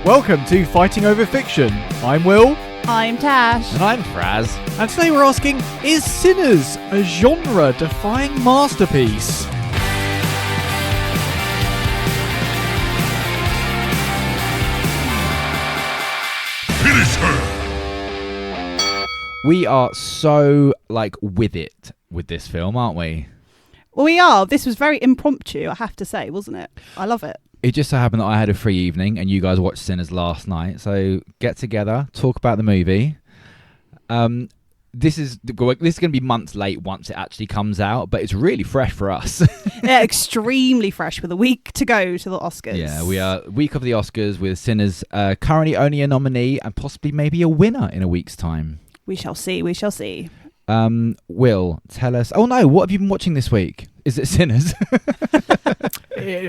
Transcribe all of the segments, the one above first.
Welcome to Fighting Over Fiction. I'm Will. I'm Tash. And I'm Fraz. And today we're asking, is Sinners a genre-defying masterpiece? Finish her! We are so, with it with this film, aren't we? Well, we are. This was very impromptu, I have to say, wasn't it? I love it. It just so happened that I had a free evening and you guys watched Sinners last night. So get together, talk about the movie. This is going to be months late once it actually comes out, but it's really fresh for us. Yeah, extremely fresh with a week to go to the Oscars. Yeah, we are week of the Oscars with Sinners currently only a nominee and possibly maybe a winner in a week's time. We shall see. We shall see. Will, tell us. Oh no, what have you been watching this week? Is it Sinners?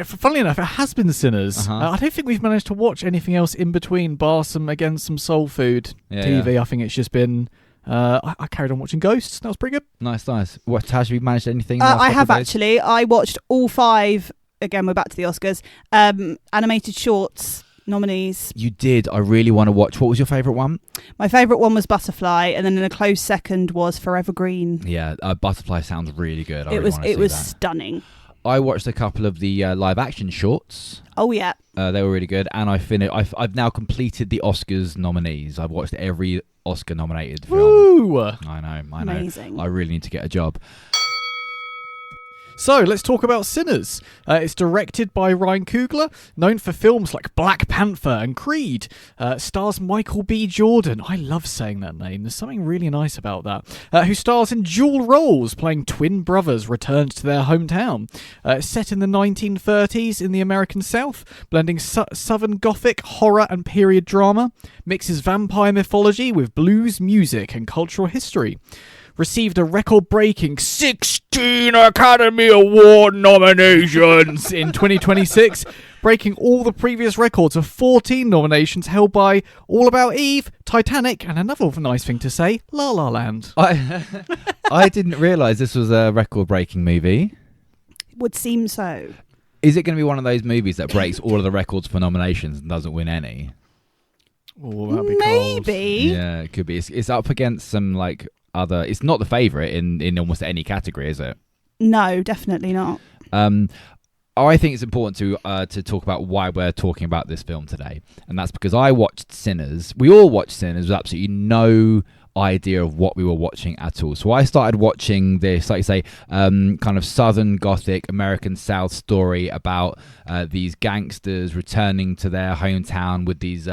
Funnily enough, it has been Sinners. I don't think we've managed to watch anything else in between, bar some soul food TV. Yeah. I think it's just been. I carried on watching Ghosts. That was pretty good. Nice. What, Tash, have you managed anything? I have actually. I watched all 5. Again, we're back to the Oscars. Animated shorts nominees. You did. I really want to watch. What was your favourite one? My favourite one was Butterfly, and then in a close second was Forever Green. Yeah, Butterfly sounds really good. It was stunning. I watched a couple of the live action shorts. Oh yeah, they were really good, and I've now completed the Oscars nominees. I've watched every Oscar nominated film. Woo! I know. Amazing. I really need to get a job. So, let's talk about Sinners. It's directed by Ryan Coogler, known for films like Black Panther and Creed. Stars Michael B. Jordan. I love saying that name. There's something really nice about that. Who stars in dual roles, playing twin brothers returned to their hometown. Set in the 1930s in the American South, blending Southern Gothic, horror and period drama. Mixes vampire mythology with blues music and cultural history. Received a record-breaking 16 Academy Award nominations in 2026, breaking all the previous records of 14 nominations held by All About Eve, Titanic, and another nice thing to say, La La Land. I didn't realise this was a record-breaking movie. Would seem so. Is it going to be one of those movies that breaks all of the records for nominations and doesn't win any? Oh, that'd be maybe. Cold. Yeah, it could be. It's up against some other. It's not the favourite in almost any category, is it? No, definitely not. I think it's important to talk about why we're talking about this film today, and that's because I watched Sinners. We all watched Sinners with absolutely no idea of what we were watching at all. So I started watching this, like you say, kind of Southern Gothic American South story about these gangsters returning to their hometown with these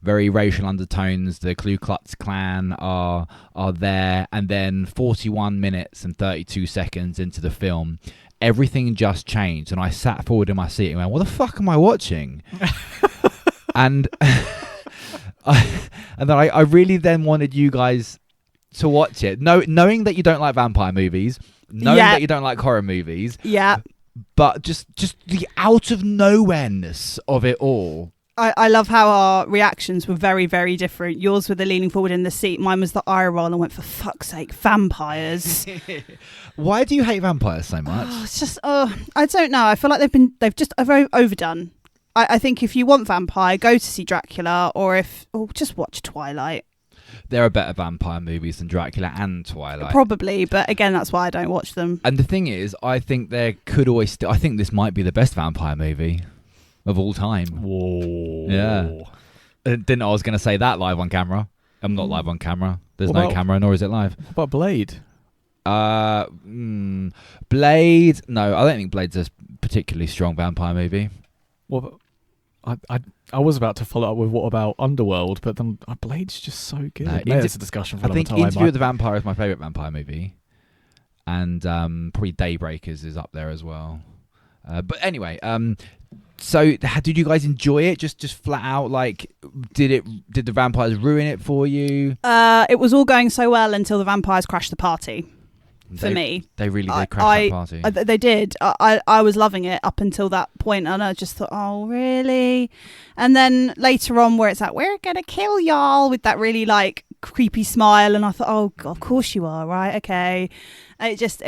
very racial undertones. The Ku Klux Klan are there, and then 41 minutes and 32 seconds into the film, everything just changed, and I sat forward in my seat and went, "What the fuck am I watching?" and I really then wanted you guys to watch it, knowing that you don't like vampire movies, knowing that you don't like horror movies, but just the out of nowhereness of it all. I love how our reactions were very, very different. Yours were the leaning forward in the seat. Mine was the eye roll and went, for fuck's sake, vampires. Why do you hate vampires so much? It's just, I don't know. I feel like they've just very overdone. I think if you want vampire, go to see Dracula, or just watch Twilight. There are better vampire movies than Dracula and Twilight. Probably, but again, that's why I don't watch them. And the thing is, I think there could always I think this might be the best vampire movie of all time. Whoa. Yeah. Didn't I was going to say that live on camera. I'm not live on camera. There's no camera, nor is it live. What about Blade? Blade. No, I don't think Blade's a particularly strong vampire movie. Well, I was about to follow up with what about Underworld, but then Blade's just so good. Maybe it's a discussion for another time. I think Interview with the Vampire is my favourite vampire movie, and probably Daybreakers is up there as well. But anyway, so did you guys enjoy it? Just flat out, did the vampires ruin it for you? It was all going so well until the vampires crashed the party. For me, they really did crash that party. They did. I was loving it up until that point, and I just thought, oh really? And then later on, where it's like, we're gonna kill y'all, with that really creepy smile, and I thought, oh God, of course you are, right? Okay. It just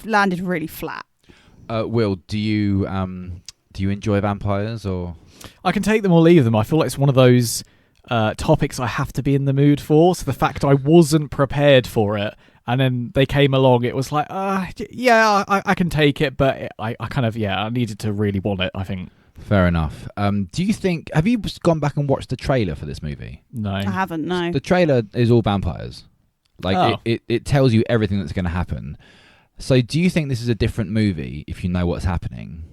landed really flat. Will, do you Do you enjoy vampires or? I can take them or leave them. I feel like it's one of those topics I have to be in the mood for. So the fact I wasn't prepared for it, and then they came along, it was like, yeah, I can take it, but I kind of, I needed to really want it, I think. Fair enough. Do you think, have you gone back and watched the trailer for this movie? No. I haven't, no. The trailer is all vampires. Like, it tells you everything that's going to happen. So do you think this is a different movie if you know what's happening?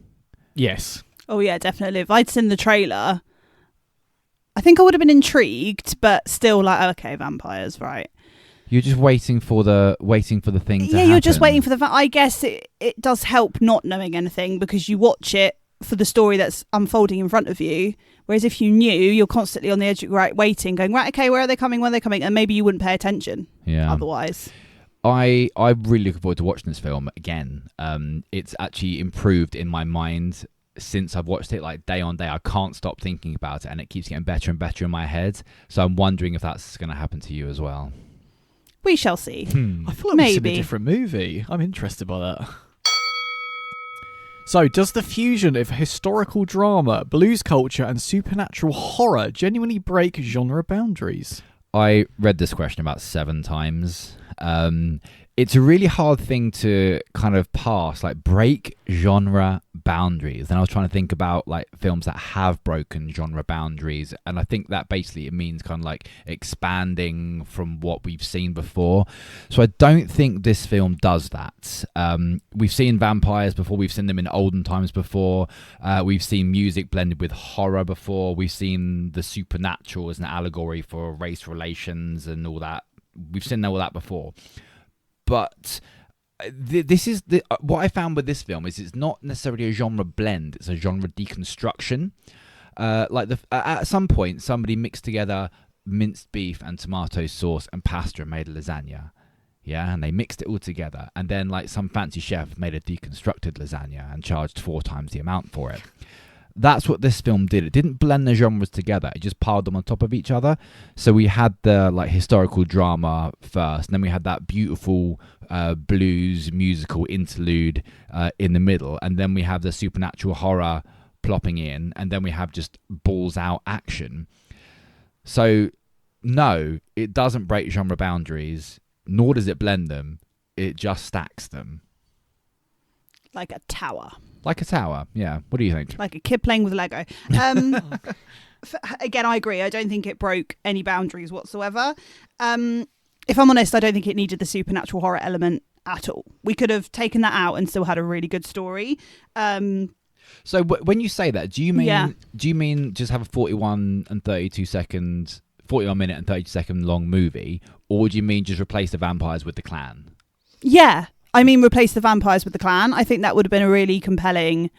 Yes. Oh, yeah, definitely. If I'd seen the trailer, I think I would have been intrigued, but still like, okay, vampires, right. You're just waiting for the thing to happen. Yeah, you're just waiting for the... I guess it does help not knowing anything because you watch it for the story that's unfolding in front of you. Whereas if you knew, you're constantly on the edge, right, waiting, going, right, okay, where are they coming, when are they coming? And maybe you wouldn't pay attention otherwise. I'm really looking forward to watching this film again. It's actually improved in my mind since I've watched it, like day on day. I can't stop thinking about it and it keeps getting better and better in my head. So I'm wondering if that's going to happen to you as well. We shall see. I feel like it's a different movie. I'm interested by that. So, does the fusion of historical drama, blues culture, and supernatural horror genuinely break genre boundaries? I read this question about 7 times. It's a really hard thing to kind of pass, like break genre boundaries. And I was trying to think about like films that have broken genre boundaries. And I think that basically it means kind of like expanding from what we've seen before. So I don't think this film does that. We've seen vampires before. We've seen them in olden times before. We've seen music blended with horror before. We've seen the supernatural as an allegory for race relations and all that. We've seen all that before. But this is what I found with this film is it's not necessarily a genre blend; it's a genre deconstruction. At some point, somebody mixed together minced beef and tomato sauce and pasta and made a lasagna. Yeah, and they mixed it all together, and then like some fancy chef made a deconstructed lasagna and charged 4 times the amount for it. That's what this film did. It didn't blend the genres together. It just piled them on top of each other. So we had the like historical drama first, and then we had that beautiful blues musical interlude in the middle, and then we have the supernatural horror plopping in, and then we have just balls out action. So no, it doesn't break genre boundaries, nor does it blend them. It just stacks them. Like a tower. Like a tower, yeah. What do you think? Like a kid playing with Lego. Again, I agree. I don't think it broke any boundaries whatsoever. If I'm honest, I don't think it needed the supernatural horror element at all. We could have taken that out and still had a really good story. So when you say that, do you mean just have a 41 minute and 32 second long movie, or do you mean just replace the vampires with the clan? Yeah. I mean, replace the vampires with the clan. I think that would have been a really compelling,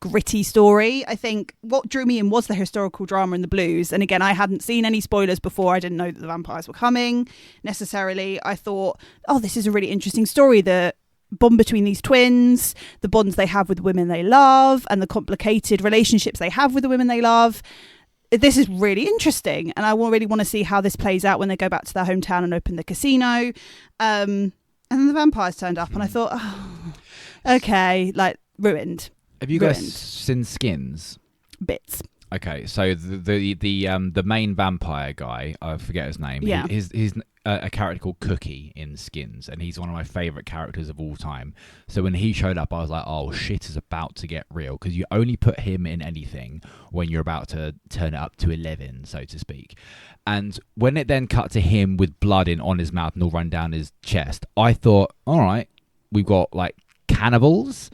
gritty story. I think what drew me in was the historical drama and the blues. And again, I hadn't seen any spoilers before. I didn't know that the vampires were coming necessarily. I thought, this is a really interesting story. The bond between these twins, the bonds they have with the women they love, and the complicated relationships they have with the women they love. This is really interesting. And I really want to see how this plays out when they go back to their hometown and open the casino. And then the vampires turned up, and I thought, okay, like ruined. Have you guys seen Skins? Bits. Okay, so the main vampire guy, I forget his name. Yeah. He's a character called Cookie in Skins, and he's one of my favourite characters of all time. So when he showed up, I was like, oh, shit is about to get real, because you only put him in anything when you're about to turn it up to 11, so to speak. And when it then cut to him with blood on his mouth and all run down his chest, I thought, all right, we've got like cannibals.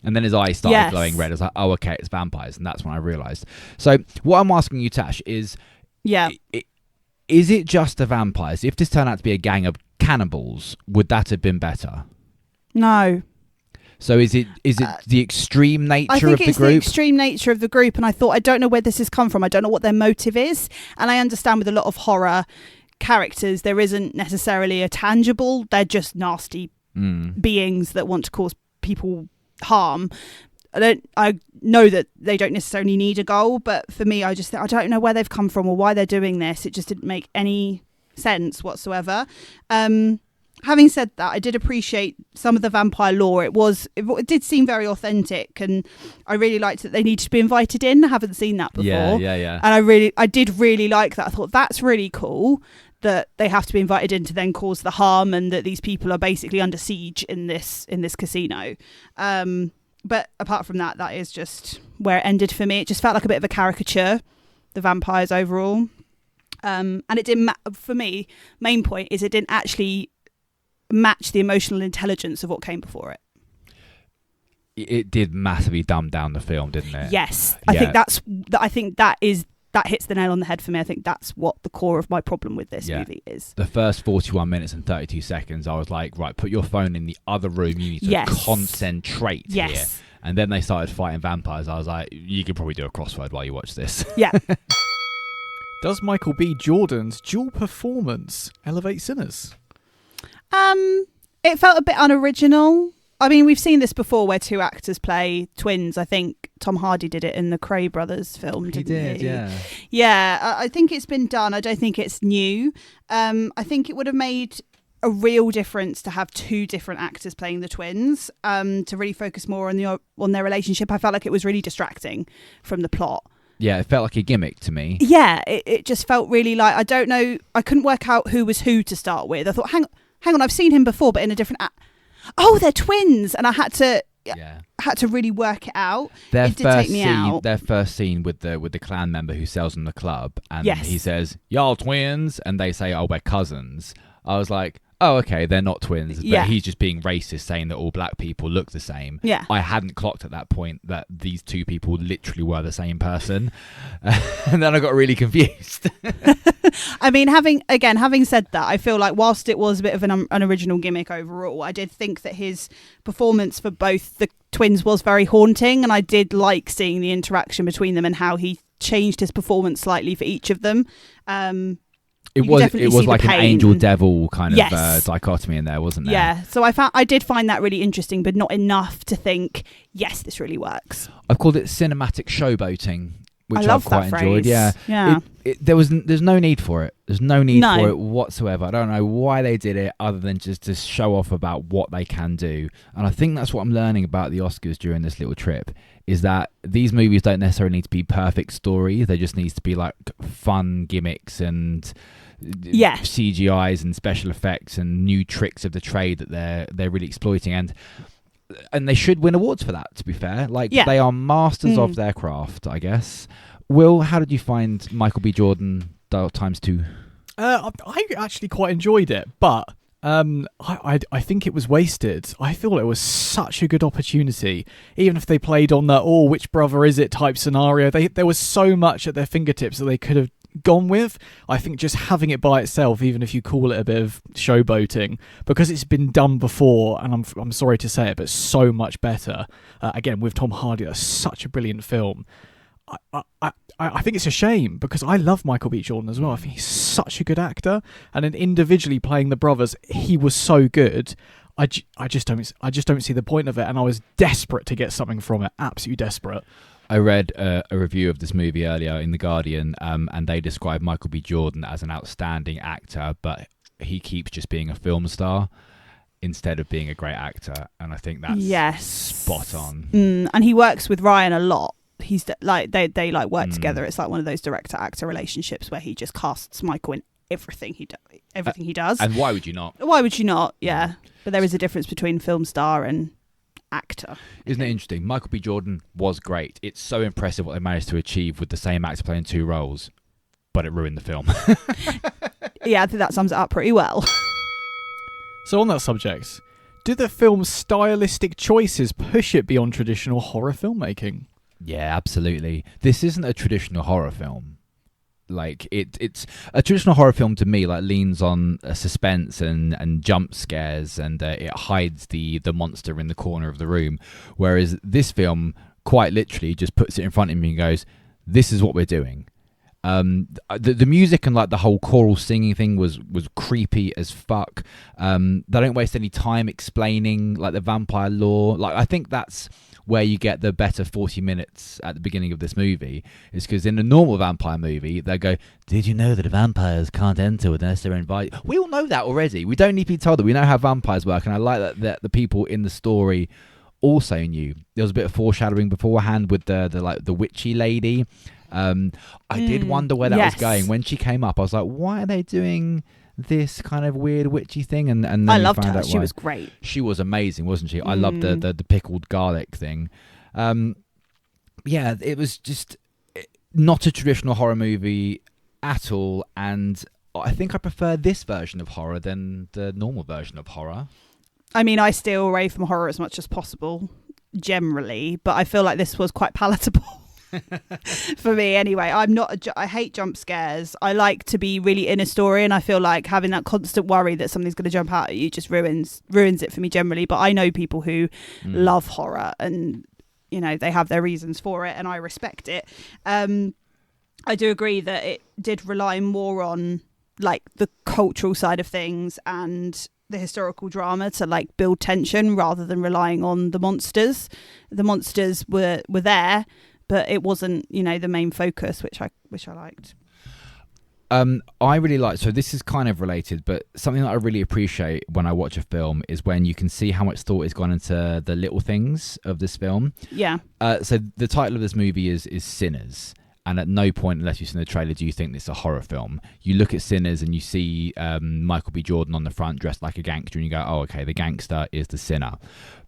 And then his eyes started glowing red. I was like, oh, okay, it's vampires. And that's when I realised. So what I'm asking you, Tash, is... Yeah. Is it just the vampires? If this turned out to be a gang of cannibals, would that have been better? No. So is it the extreme nature of the group? I think it's the extreme nature of the group, and I thought, I don't know where this has come from. I don't know what their motive is. And I understand with a lot of horror characters, there isn't necessarily a tangible. They're just nasty beings that want to cause people harm. I know that they don't necessarily need a goal, but for me, I just think, I don't know where they've come from or why they're doing this. It just didn't make any sense whatsoever. having said that, I did appreciate some of the vampire lore. It did seem very authentic, and I really liked that they needed to be invited in. I haven't seen that before. Yeah. And I did really like that. I thought that's really cool that they have to be invited in to then cause the harm, and that these people are basically under siege in this casino. But apart from that, that is just where it ended for me. It just felt like a bit of a caricature, the vampires overall. And it didn't, for me, main point is it didn't actually match the emotional intelligence of what came before it. It did massively dumb down the film, didn't it? Yes. Yeah. I think that hits the nail on the head for me. I think that's what the core of my problem with this movie is. The first 41 minutes and 32 seconds, I was like, right, put your phone in the other room. You need to concentrate here. And then they started fighting vampires. I was like, you could probably do a crossword while you watch this. Yeah. Does Michael B. Jordan's dual performance elevate Sinners? It felt a bit unoriginal. I mean, we've seen this before where two actors play twins. I think Tom Hardy did it in the Cray Brothers film, didn't he? Yeah. Yeah, I think it's been done. I don't think it's new. I think it would have made a real difference to have two different actors playing the twins, to really focus more on their relationship. I felt like it was really distracting from the plot. Yeah, it felt like a gimmick to me. Yeah, it just felt really like, I don't know, I couldn't work out who was who to start with. I thought, hang on, I've seen him before, but in a different oh, they're twins, and I had to really work it out. It did take me out. Their first scene with the clan member who sells them the club, and Yes. he says, "Y'all twins," and they say, "Oh, we're cousins." I was like, oh, okay, they're not twins, but Yeah. he's just being racist, saying that all black people look the same. Yeah. I hadn't clocked at that point that these two people literally were the same person. And then I got really confused. I mean, having said that, I feel like whilst it was a bit of an unoriginal gimmick overall, I did think that his performance for both the twins was very haunting, and I did like seeing the interaction between them and how he changed his performance slightly for each of them. It was like an angel devil kind of dichotomy in there, wasn't there? Yeah, so I did find that really interesting, but not enough to think, yes, this really works. I've called it cinematic showboating, which I love I've quite that enjoyed. phrase. Yeah. There's no need for it. There's no need for it whatsoever. I don't know why they did it other than just to show off about what they can do. And I think that's what I'm learning about the Oscars during this little trip, is that these movies don't necessarily need to be perfect stories. They just need to be like fun gimmicks and CGIs and special effects and new tricks of the trade that they're really exploiting, and they should win awards for that, to be fair. They are masters of their craft, I guess. Will, how did you find Michael B. Jordan ×2? I actually quite enjoyed it, but I think it was wasted. I feel it was such a good opportunity, even if they played on the which brother is it type scenario. There was so much at their fingertips that they could have gone with. I think just having it by itself, even if you call it a bit of showboating, because it's been done before, and I'm sorry to say it, but so much better. Again, with Tom Hardy, that's such a brilliant film. I think it's a shame, because I love Michael B. Jordan as well. I think he's such a good actor, and then individually playing the brothers, he was so good. I just don't see the point of it, and I was desperate to get something from it. Absolutely desperate. I read a review of this movie earlier in The Guardian, and they described Michael B. Jordan as an outstanding actor, but he keeps just being a film star instead of being a great actor, and I think that's spot on. And he works with Ryan a lot. He's like they like work together. It's like one of those director-actor relationships where he just casts Michael in everything he does. And why would you not? Why would you not? Yeah, but there is a difference between film star and actor. Isn't it interesting? Michael B. Jordan was great. It's so impressive what they managed to achieve with the same actor playing two roles, but it ruined the film. Yeah, I think that sums it up pretty well. So on that subject, do the film's stylistic choices push it beyond traditional horror filmmaking? Yeah, absolutely. This isn't a traditional horror film. Like it's a traditional horror film to me, like leans on suspense and jump scares, and it hides the monster in the corner of the room. Whereas this film quite literally just puts it in front of me and goes, "This is what we're doing." The music and like the whole choral singing thing was creepy as fuck. They don't waste any time explaining like the vampire lore. Like I think that's where you get the better 40 minutes at the beginning of this movie is because in a normal vampire movie, they go, did you know that vampires can't enter unless they're invited? We all know that already. We don't need to be told that. We know how vampires work. And I like that the people in the story also knew. There was a bit of foreshadowing beforehand with the witchy lady. I did wonder where that was going. When she came up, I was like, why are they doing this kind of weird witchy thing? And then I loved her. She was great. She was amazing, wasn't she? I loved the pickled garlic thing. Yeah, it was just not a traditional horror movie at all, and I think I prefer this version of horror than the normal version of horror. I mean, I steer away from horror as much as possible, generally, but I feel like this was quite palatable. For me anyway. I hate jump scares. I like to be really in a story, and I feel like having that constant worry that something's going to jump out at you just ruins it for me generally. But I know people who love horror, and you know, they have their reasons for it, and I respect it. I do agree that it did rely more on like the cultural side of things and the historical drama to like build tension rather than relying on the monsters. The monsters were there, but it wasn't, you know, the main focus, which I liked. I really like, so this is kind of related, but something that I really appreciate when I watch a film is when you can see how much thought has gone into the little things of this film. Yeah. So the title of this movie is Sinners. And at no point, unless you've seen the trailer, do you think this is a horror film. You look at Sinners and you see Michael B. Jordan on the front dressed like a gangster, and you go, oh, okay, the gangster is the sinner.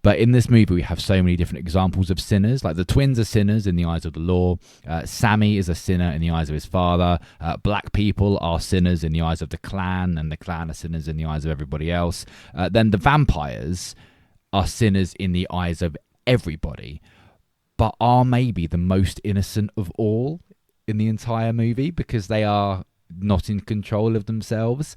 But in this movie, we have so many different examples of sinners. Like the twins are sinners in the eyes of the law. Sammy is a sinner in the eyes of his father. Black people are sinners in the eyes of the clan, and the clan are sinners in the eyes of everybody else. Then the vampires are sinners in the eyes of everybody, but are maybe the most innocent of all in the entire movie because they are not in control of themselves.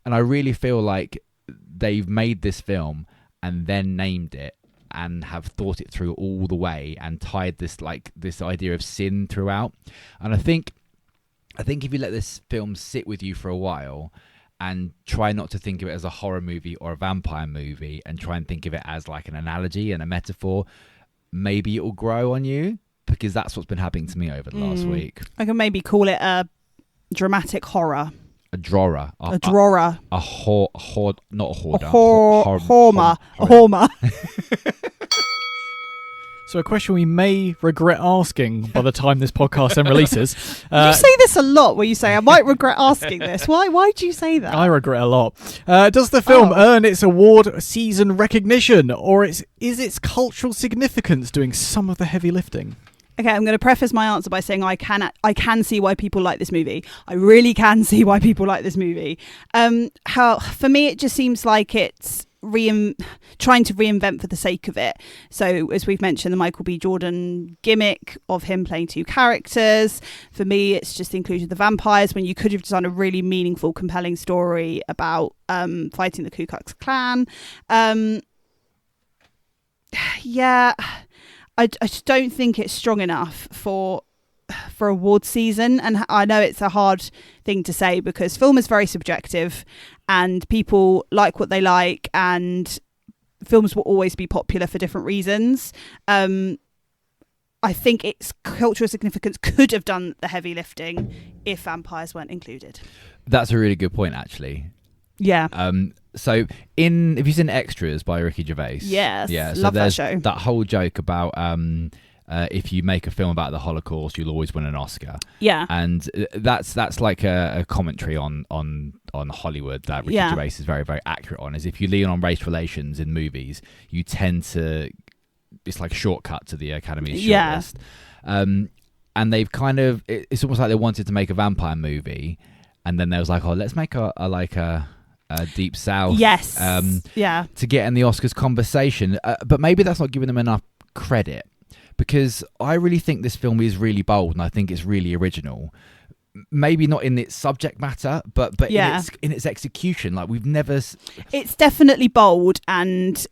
And I really feel like they've made this film and then named it and have thought it through all the way and tied this idea of sin throughout. And I think if you let this film sit with you for a while and try not to think of it as a horror movie or a vampire movie and try and think of it as like an analogy and a metaphor, maybe it will grow on you, because that's what's been happening to me over the last week. I can maybe call it a dramatic horror. A drawer. A drawer. Not a hoarder. A horma. So a question we may regret asking by the time this podcast then releases. You say this a lot where you say, I might regret asking this. Why do you say that? I regret a lot. Does the film earn its award season recognition, or is its cultural significance doing some of the heavy lifting? Okay, I'm going to preface my answer by saying I can see why people like this movie. I really can see why people like this movie. For me, it just seems like it's trying to reinvent for the sake of it. So as we've mentioned, the Michael B. Jordan gimmick of him playing two characters. For me, it's just the inclusion of the vampires when you could have done a really meaningful, compelling story about fighting the Ku Klux Klan. Yeah, I just don't think it's strong enough for award season. And I know it's a hard thing to say because film is very subjective and people like what they like, and films will always be popular for different reasons. I think its cultural significance could have done the heavy lifting if vampires weren't included. That's a really good point, actually. Yeah. So have you seen Extras by Ricky Gervais? Yes. Yeah. So love that there's show. That whole joke about if you make a film about the Holocaust, you'll always win an Oscar. Yeah. And that's like a commentary on Hollywood that Ricky Gervais is very, very accurate on. Is if you lean on race relations in movies, you tend to, it's like a shortcut to the Academy's shortlist. And they've kind of, it's almost like they wanted to make a vampire movie, and then they was like, oh, let's make a Deep South. Yes. To get in the Oscars conversation. But maybe that's not giving them enough credit, because I really think this film is really bold and I think it's really original. Maybe not in its subject matter, but in its execution. Like we've never. It's definitely bold, and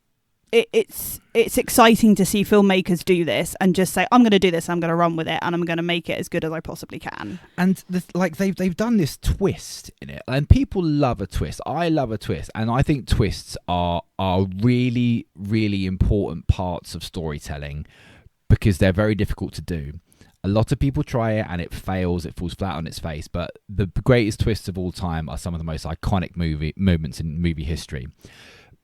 it's exciting to see filmmakers do this and just say, I'm going to do this, I'm going to run with it, and I'm going to make it as good as I possibly can. And they've done this twist in it, and people love a twist. I love a twist, and I think twists are really, really important parts of storytelling, because they're very difficult to do. A lot of people try it and it fails, it falls flat on its face, but the greatest twists of all time are some of the most iconic moments in movie history.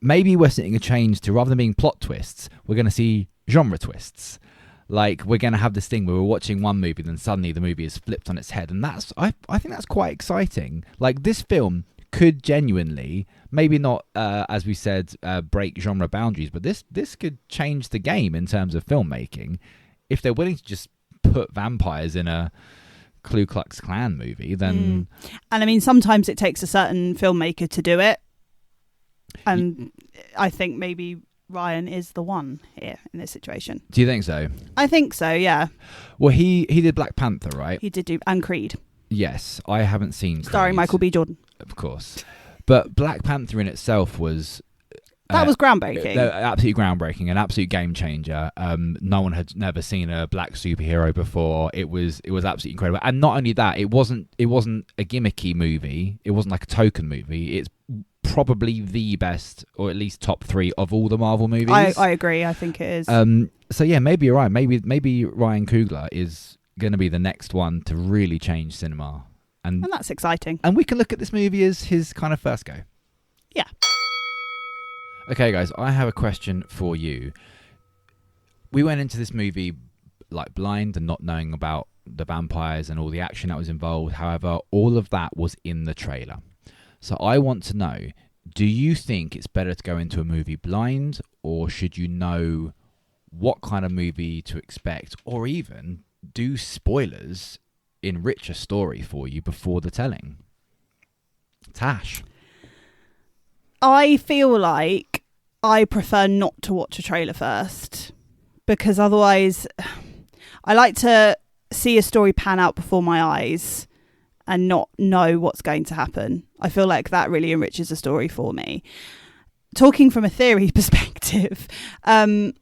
Maybe we're seeing a change to, rather than being plot twists, we're going to see genre twists. Like, we're going to have this thing where we're watching one movie, then suddenly the movie is flipped on its head. And that's, I think that's quite exciting. Like, this film could genuinely, maybe not, as we said, break genre boundaries, but this could change the game in terms of filmmaking. If they're willing to just put vampires in a Ku Klux Klan movie, then... And I mean, sometimes it takes a certain filmmaker to do it. And I think maybe Ryan is the one here in this situation. Do you think so? I think so, yeah. Well, he did Black Panther, right? He did do, and Creed. Yes, I haven't seen Starring Creed, Michael B. Jordan. of course. But Black Panther in itself was... That was groundbreaking. Absolutely groundbreaking, an absolute game changer. No one had never seen a black superhero before. It was absolutely incredible. And not only that, it wasn't a gimmicky movie. It wasn't like a token movie. It's probably the best, or at least top 3 of all the Marvel movies. I agree. I think it is. So yeah, maybe you're right. Maybe Ryan Coogler is going to be the next one to really change cinema. And that's exciting. And we can look at this movie as his kind of first go. Yeah. Okay, guys, I have a question for you. We went into this movie like blind and not knowing about the vampires and all the action that was involved. However, all of that was in the trailer. So I want to know, do you think it's better to go into a movie blind, or should you know what kind of movie to expect, or even do spoilers enrich a story for you before the telling? Tash. I feel like I prefer not to watch a trailer first, because otherwise I like to see a story pan out before my eyes and not know what's going to happen. I feel like that really enriches a story for me. Talking from a theory perspective, and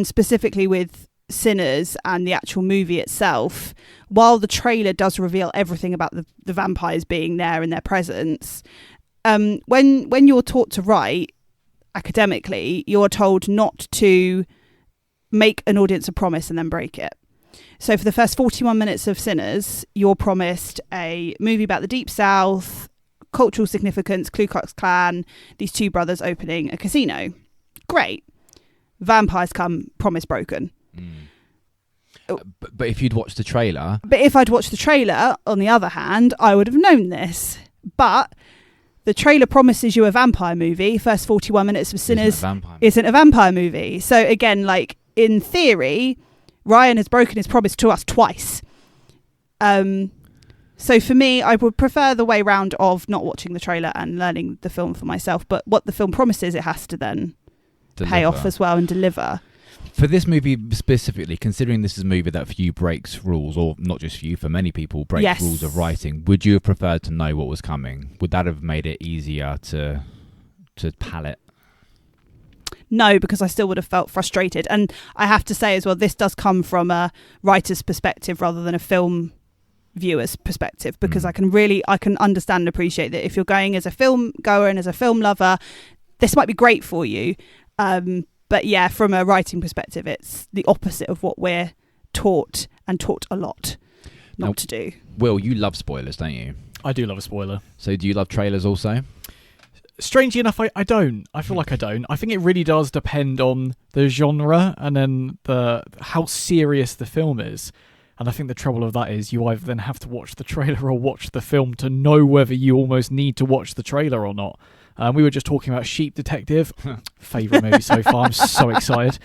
specifically with Sinners and the actual movie itself, while the trailer does reveal everything about the vampires being there and their presence, when you're taught to write academically, you're told not to make an audience a promise and then break it. So for the first 41 minutes of Sinners, you're promised a movie about the Deep South, cultural significance, Ku Klux Klan, these two brothers opening a casino. Great. Vampires come, promise broken. But if you'd watched the trailer... But if I'd watched the trailer, on the other hand, I would have known this. But the trailer promises you a vampire movie. First 41 minutes of Sinners isn't a vampire movie. So again, like, in theory, Ryan has broken his promise to us twice. So for me, I would prefer the way round of not watching the trailer and learning the film for myself. But what the film promises, it has to then pay off as well and deliver. For this movie specifically, considering this is a movie that for you breaks rules, or not just for you, for many people breaks rules of writing, would you have preferred to know what was coming? Would that have made it easier to palate? No, because I still would have felt frustrated. And I have to say as well, this does come from a writer's perspective rather than a film viewer's perspective, because I can understand and appreciate that if you're going as a film goer and as a film lover, this might be great for you. But yeah, from a writing perspective, it's the opposite of what we're taught, and taught a lot not to do. Will, you love spoilers, don't you? I do love a spoiler. So do you love trailers also? Strangely enough, I don't. I feel like I don't. I think it really does depend on the genre and then how serious the film is. And I think the trouble of that is you either then have to watch the trailer or watch the film to know whether you almost need to watch the trailer or not. We were just talking about Sheep Detective. Favourite movie so far. I'm so excited.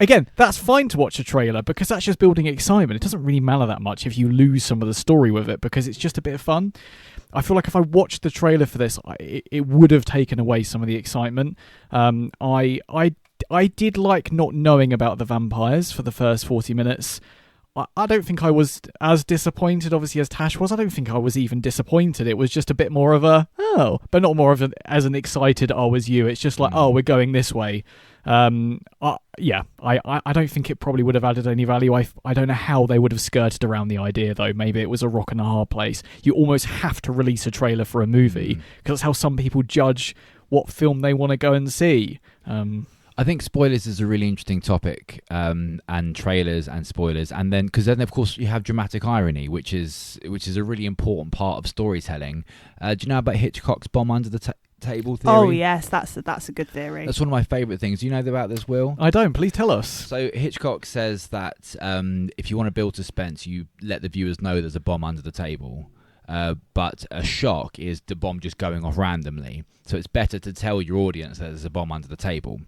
Again, that's fine to watch a trailer because that's just building excitement. It doesn't really matter that much if you lose some of the story with it because it's just a bit of fun. I feel like if I watched the trailer for this, it would have taken away some of the excitement. I did like not knowing about the vampires for the first 40 minutes. I don't think I was as disappointed, obviously, as Tash was. I don't think I was even disappointed. It was just a bit more of a, but not more of as an excited, as you. It's just like, we're going this way. I don't think it probably would have added any value. I don't know how they would have skirted around the idea, though. Maybe it was a rock and a hard place. You almost have to release a trailer for a movie because that's how some people judge what film they want to go and see. I think spoilers is a really interesting topic, and trailers and spoilers, and then because then of course you have dramatic irony, which is a really important part of storytelling. Do you know about Hitchcock's bomb under the table theory? Oh yes, that's a good theory. That's one of my favourite things. Do you know about this, Will? I don't. Please tell us. So Hitchcock says that if you want to build suspense, you let the viewers know there's a bomb under the table. But a shock is the bomb just going off randomly. So it's better to tell your audience that there's a bomb under the table.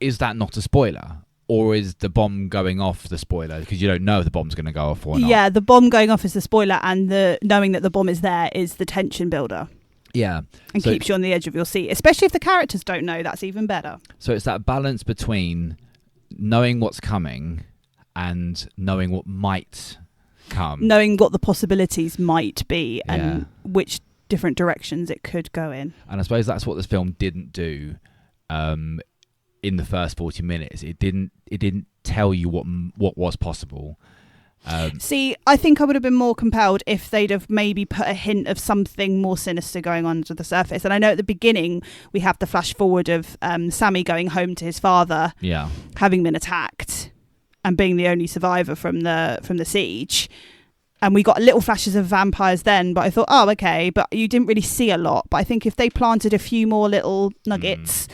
Is that not a spoiler? Or is the bomb going off the spoiler because you don't know if the bomb's going to go off or not? Yeah, the bomb going off is the spoiler, and the knowing that the bomb is there is the tension builder. Yeah. And keeps you on the edge of your seat, especially if the characters don't know. That's even better. So it's that balance between knowing what's coming and knowing what might come. Knowing what the possibilities might be and which different directions it could go in. And I suppose that's what this film didn't do in the first 40 minutes. It didn't tell you what was possible. See, I think I would have been more compelled if they'd have maybe put a hint of something more sinister going on under the surface. And I know at the beginning we have the flash forward of Sammy going home to his father, having been attacked and being the only survivor from the siege. And we got little flashes of vampires then, but I thought, oh, okay, but you didn't really see a lot. But I think if they planted a few more little nuggets,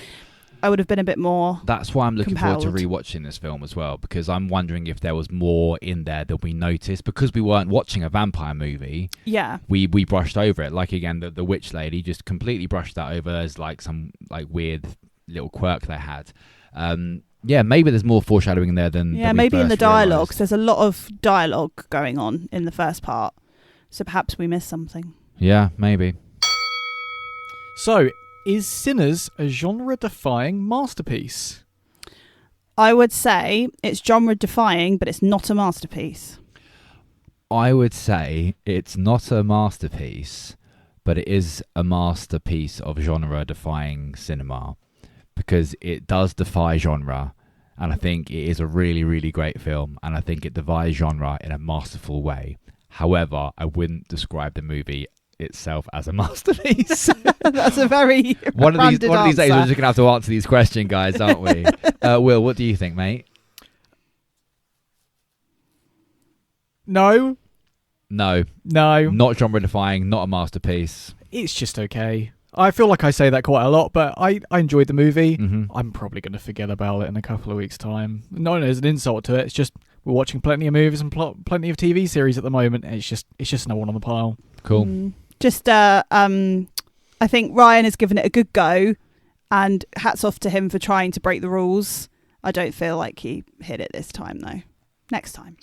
I would have been a bit more That's why I'm looking compelled. forward to rewatching this film as well, because I'm wondering if there was more in there that we noticed. Because we weren't watching a vampire movie, we brushed over it. Like, again, the witch lady just completely brushed that over as like some like weird little quirk they had. Maybe there's more foreshadowing in there than maybe in the dialogue, realised. because there's a lot of dialogue going on in the first part, so perhaps we missed something. Yeah, maybe. So, is Sinners a genre-defying masterpiece? I would say it's genre-defying, but it's not a masterpiece. I would say it's not a masterpiece, but it is a masterpiece of genre-defying cinema, because it does defy genre, and I think it is a really, really great film, and I think it defies genre in a masterful way. However, I wouldn't describe the movie itself as a masterpiece. That's a very one of these days we're just answer. gonna have to answer these questions, guys, aren't we? Will, what do you think, mate? No. No, not genre defying, not a masterpiece. It's just okay. I feel like I say that quite a lot, but I enjoyed the movie. Mm-hmm. I'm probably going to forget about it in a couple of weeks' time. Not as an insult to it. It's just we're watching plenty of movies and plenty of TV series at the moment. And it's just no one on the pile. Cool. I think Ryan has given it a good go, and hats off to him for trying to break the rules. I don't feel like he hit it this time, though. Next time.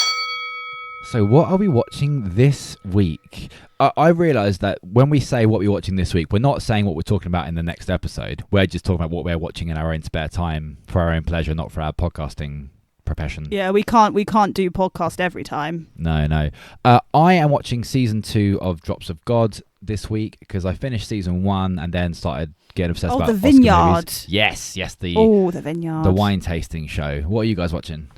So what are we watching this week? I realised that when we say what we're watching this week, we're not saying what we're talking about in the next episode. We're just talking about what we're watching in our own spare time for our own pleasure, not for our podcasting profession. Yeah, we can't do podcast every time. No. I am watching season 2 of Drops of God this week because I finished season 1 and then started getting obsessed about the Oscar Vineyard. movies. Yes, the Vineyard. The wine tasting show. What are you guys watching?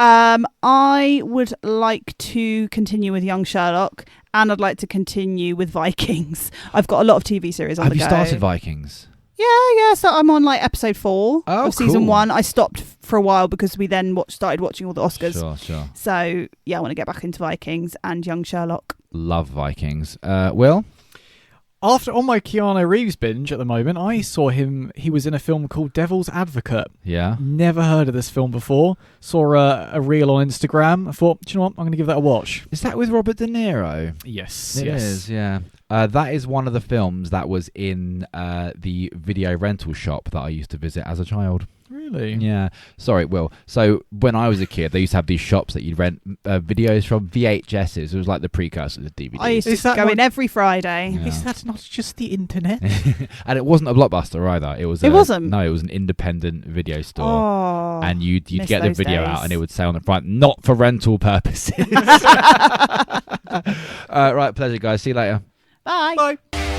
I would like to continue with Young Sherlock, and I'd like to continue with Vikings. I've got a lot of TV series on Have the you go. started Vikings? Yeah. So I'm on like episode 4 of season cool. 1. I stopped for a while because we then started watching all the Oscars. Sure. So yeah, I want to get back into Vikings and Young Sherlock. Love Vikings. Will? On my Keanu Reeves binge at the moment, I saw him. He was in a film called Devil's Advocate. Yeah. Never heard of this film before. Saw a reel on Instagram. I thought, do you know what? I'm going to give that a watch. Is that with Robert De Niro? Yes. It is, yeah. That is one of the films that was in the video rental shop that I used to visit as a child. Really? Yeah. Sorry, Will. So when I was a kid, they used to have these shops that you'd rent videos from, VHSs. It was like the precursor to DVD. I used to go in every Friday. Yeah. Is that not just the internet? And it wasn't a Blockbuster either. It wasn't? No, it was an independent video store. Oh, and you'd get the video days. out and it would say on the front, not for rental purposes. Right, pleasure, guys. See you later. Bye. Bye.